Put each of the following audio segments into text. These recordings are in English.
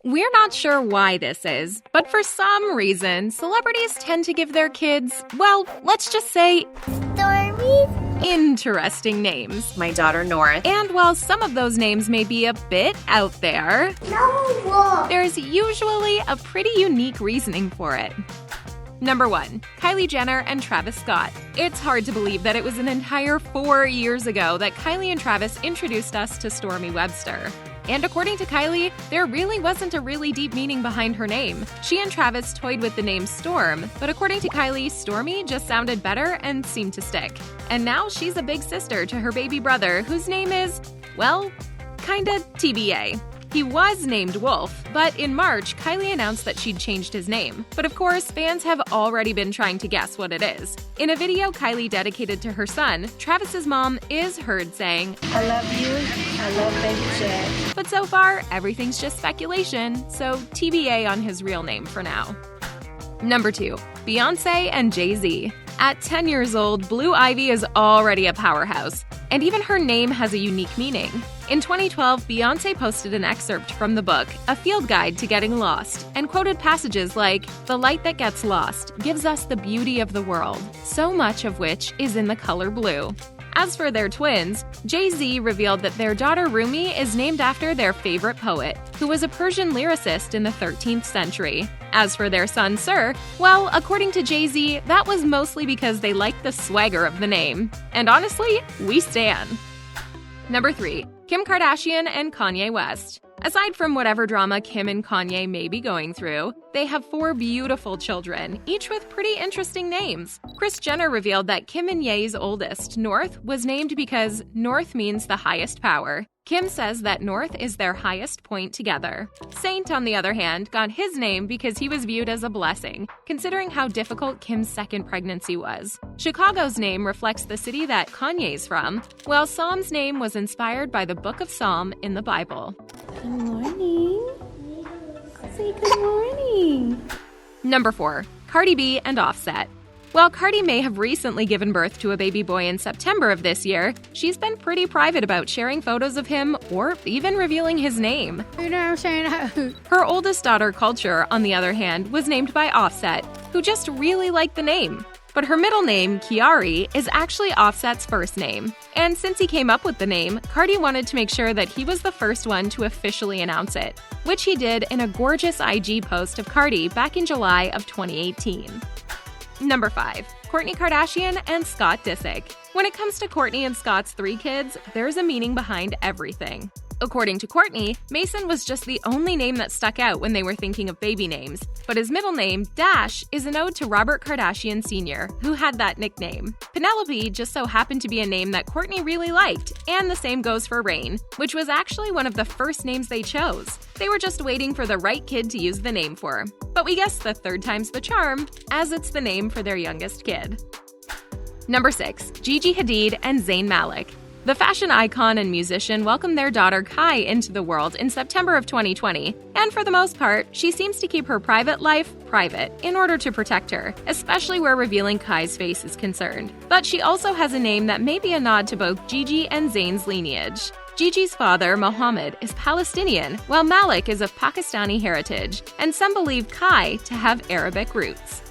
We're not sure why this is, but for some reason, celebrities tend to give their kids, well, let's just say, interesting names. My daughter, Nora. And while some of those names may be a bit out there, there's usually a pretty unique reasoning for it. Number 1. Kylie Jenner and Travis Scott. It's hard to believe that it was an entire 4 years ago that Kylie and Travis introduced us to Stormi Webster. And according to Kylie, there really wasn't a really deep meaning behind her name. She and Travis toyed with the name Storm, but according to Kylie, Stormi just sounded better and seemed to stick. And now she's a big sister to her baby brother, whose name is, well, kinda TBA. He was named Wolf, but in March, Kylie announced that she'd changed his name. But of course, fans have already been trying to guess what it is. In a video Kylie dedicated to her son, Travis's mom is heard saying, "I love you, I love baby Chad." But so far, everything's just speculation, so TBA on his real name for now. Number 2. Beyonce and Jay-Z. At 10 years old, Blue Ivy is already a powerhouse, and even her name has a unique meaning. In 2012, Beyonce posted an excerpt from the book, A Field Guide to Getting Lost, and quoted passages like, "The light that gets lost gives us the beauty of the world, so much of which is in the color blue." As for their twins, Jay-Z revealed that their daughter Rumi is named after their favorite poet, who was a Persian lyricist in the 13th century. As for their son Sir, well, according to Jay-Z, that was mostly because they liked the swagger of the name. And honestly, we stan. Number 3. Kim Kardashian and Kanye West. Aside from whatever drama Kim and Kanye may be going through, they have 4 beautiful children, each with pretty interesting names. Kris Jenner revealed that Kim and Ye's oldest, North, was named because North means the highest power. Kim says that North is their highest point together. Saint, on the other hand, got his name because he was viewed as a blessing, considering how difficult Kim's second pregnancy was. Chicago's name reflects the city that Kanye's from, while Psalm's name was inspired by the Book of Psalm in the Bible. Good morning. Say good morning. Number 4. Cardi B and Offset. While Cardi may have recently given birth to a baby boy in September of this year, she's been pretty private about sharing photos of him or even revealing his name. You know what I'm saying? Her oldest daughter, Culture, on the other hand, was named by Offset, who just really liked the name. But her middle name, Kiari, is actually Offset's first name. And since he came up with the name, Cardi wanted to make sure that he was the first one to officially announce it, which he did in a gorgeous IG post of Cardi back in July of 2018. Number 5. Kourtney Kardashian and Scott Disick. When it comes to Kourtney and Scott's 3 kids, there's a meaning behind everything. According to Kourtney, Mason was just the only name that stuck out when they were thinking of baby names, but his middle name, Dash, is an ode to Robert Kardashian Sr., who had that nickname. Penelope just so happened to be a name that Kourtney really liked, and the same goes for Reign, which was actually one of the first names they chose. They were just waiting for the right kid to use the name for. But we guess the third time's the charm, as it's the name for their youngest kid. Number 6. Gigi Hadid and Zayn Malik. The fashion icon and musician welcomed their daughter Kai into the world in September of 2020, and for the most part, she seems to keep her private life private in order to protect her, especially where revealing Kai's face is concerned. But she also has a name that may be a nod to both Gigi and Zayn's lineage. Gigi's father, Mohammed, is Palestinian, while Malik is of Pakistani heritage, and some believe Kai to have Arabic roots.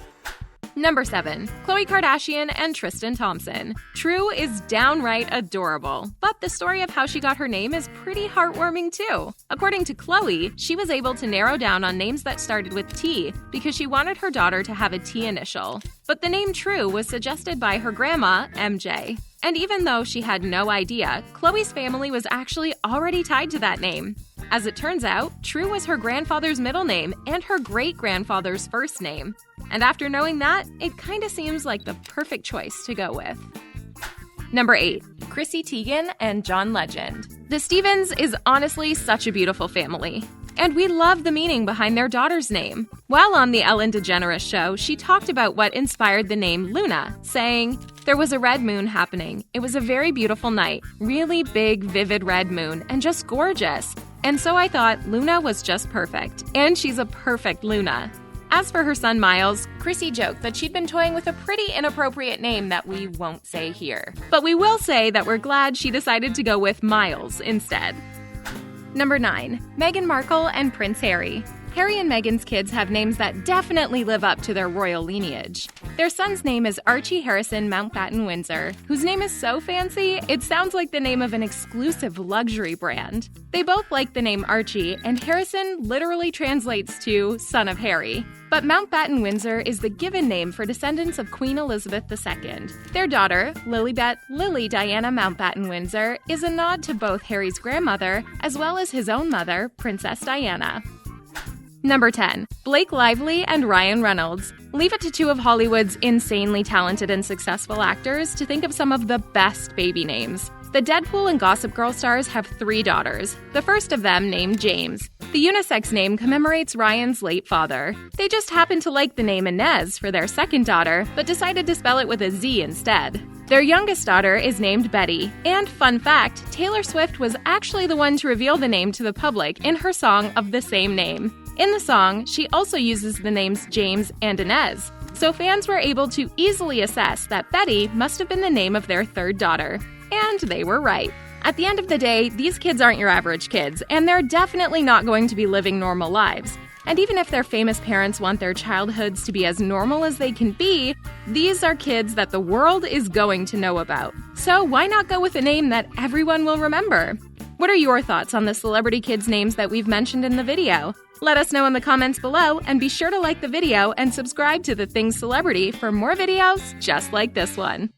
Number 7. Khloe Kardashian and Tristan Thompson. True is downright adorable, but the story of how she got her name is pretty heartwarming too. According to Khloe, she was able to narrow down on names that started with T because she wanted her daughter to have a T initial. But the name True was suggested by her grandma, MJ. And even though she had no idea, Khloe's family was actually already tied to that name. As it turns out, True was her grandfather's middle name and her great-grandfather's first name. And after knowing that, it kinda seems like the perfect choice to go with. Number 8. CHRISSY Teigen and John Legend. The Stevens is honestly such a beautiful family. And we love the meaning behind their daughter's name. While on the Ellen DeGeneres show, she talked about what inspired the name Luna, saying, "There was a red moon happening. It was a very beautiful night, really big, vivid red moon, and just gorgeous. And so I thought Luna was just perfect, and she's a perfect Luna." As for her son Miles, CHRISSY joked that she'd been toying with a pretty inappropriate name that we won't say here. But we will say that we're glad she decided to go with Miles instead. Number 9. Meghan Markle and Prince Harry. Harry and Meghan's kids have names that definitely live up to their royal lineage. Their son's name is Archie Harrison Mountbatten Windsor, whose name is so fancy, it sounds like the name of an exclusive luxury brand. They both like the name Archie, and Harrison literally translates to son of Harry. But Mountbatten Windsor is the given name for descendants of Queen Elizabeth II. Their daughter, Lilibet Lily Diana Mountbatten Windsor, is a nod to both Harry's grandmother as well as his own mother, Princess Diana. Number 10. Blake Lively and Ryan Reynolds. Leave it to two of Hollywood's insanely talented and successful actors to think of some of the best baby names. The Deadpool and Gossip Girl stars have 3 daughters, the first of them named James. The unisex name commemorates Ryan's late father. They just happened to like the name Inez for their second daughter, but decided to spell it with a Z instead. Their youngest daughter is named Betty, and fun fact, Taylor Swift was actually the one to reveal the name to the public in her song of the same name. In the song, she also uses the names James and Inez, so fans were able to easily assess that Betty must have been the name of their third daughter. And they were right. At the end of the day, these kids aren't your average kids, and they're definitely not going to be living normal lives. And even if their famous parents want their childhoods to be as normal as they can be, these are kids that the world is going to know about. So why not go with a name that everyone will remember? What are your thoughts on the celebrity kids' names that we've mentioned in the video? Let us know in the comments below, and be sure to like the video and subscribe to The Things Celebrity for more videos just like this one.